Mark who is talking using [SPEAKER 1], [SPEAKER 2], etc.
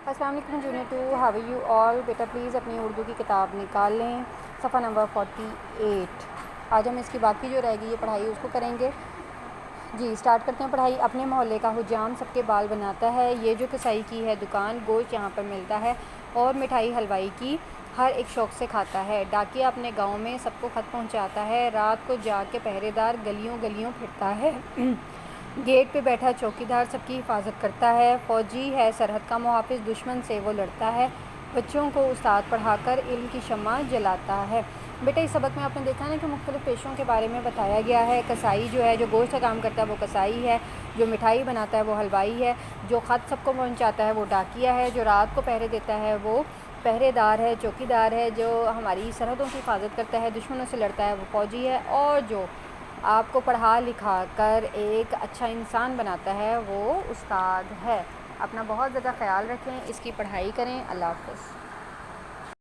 [SPEAKER 1] السلام علیکم junior 2، how are you all? بیٹا پلیز اپنی اردو کی کتاب نکال لیں، صفحہ نمبر 48۔ آج ہم اس کی باقی جو رہ گئی یہ پڑھائی اس کو کریں گے۔ جی اسٹارٹ کرتے ہیں پڑھائی۔ اپنے محلے کا حجام سب کے بال بناتا ہے، یہ جو کسائی کی ہے دکان، گوشت یہاں پر ملتا ہے اور مٹھائی حلوائی کی ہر ایک شوق سے کھاتا ہے۔ ڈاکیہ اپنے گاؤں میں سب کو خط پہنچاتا ہے، رات کو جاگ کے پہرے دار گلیوں گلیوں پھرتا ہے۔ گیٹ پہ بیٹھا چوکیدار سب کی حفاظت کرتا ہے، فوجی ہے سرحد کا محافظ، دشمن سے وہ لڑتا ہے۔ بچوں کو استاد پڑھا کر علم کی شمع جلاتا ہے۔ بیٹا اس سبق میں آپ نے دیکھا نا کہ مختلف پیشوں کے بارے میں بتایا گیا ہے۔ کسائی جو ہے جو گوشت کا کام کرتا ہے وہ کسائی ہے، جو مٹھائی بناتا ہے وہ حلوائی ہے، جو خط سب کو پہنچاتا ہے وہ ڈاکیہ ہے، جو رات کو پہرے دیتا ہے وہ پہرے دار ہے، چوکیدار ہے، جو ہماری سرحدوں کی حفاظت کرتا ہے، دشمنوں سے لڑتا ہے وہ فوجی ہے، اور جو آپ کو پڑھا لکھا کر ایک اچھا انسان بناتا ہے وہ استاد ہے۔ اپنا بہت زیادہ خیال رکھیں، اس کی پڑھائی کریں۔ اللہ حافظ۔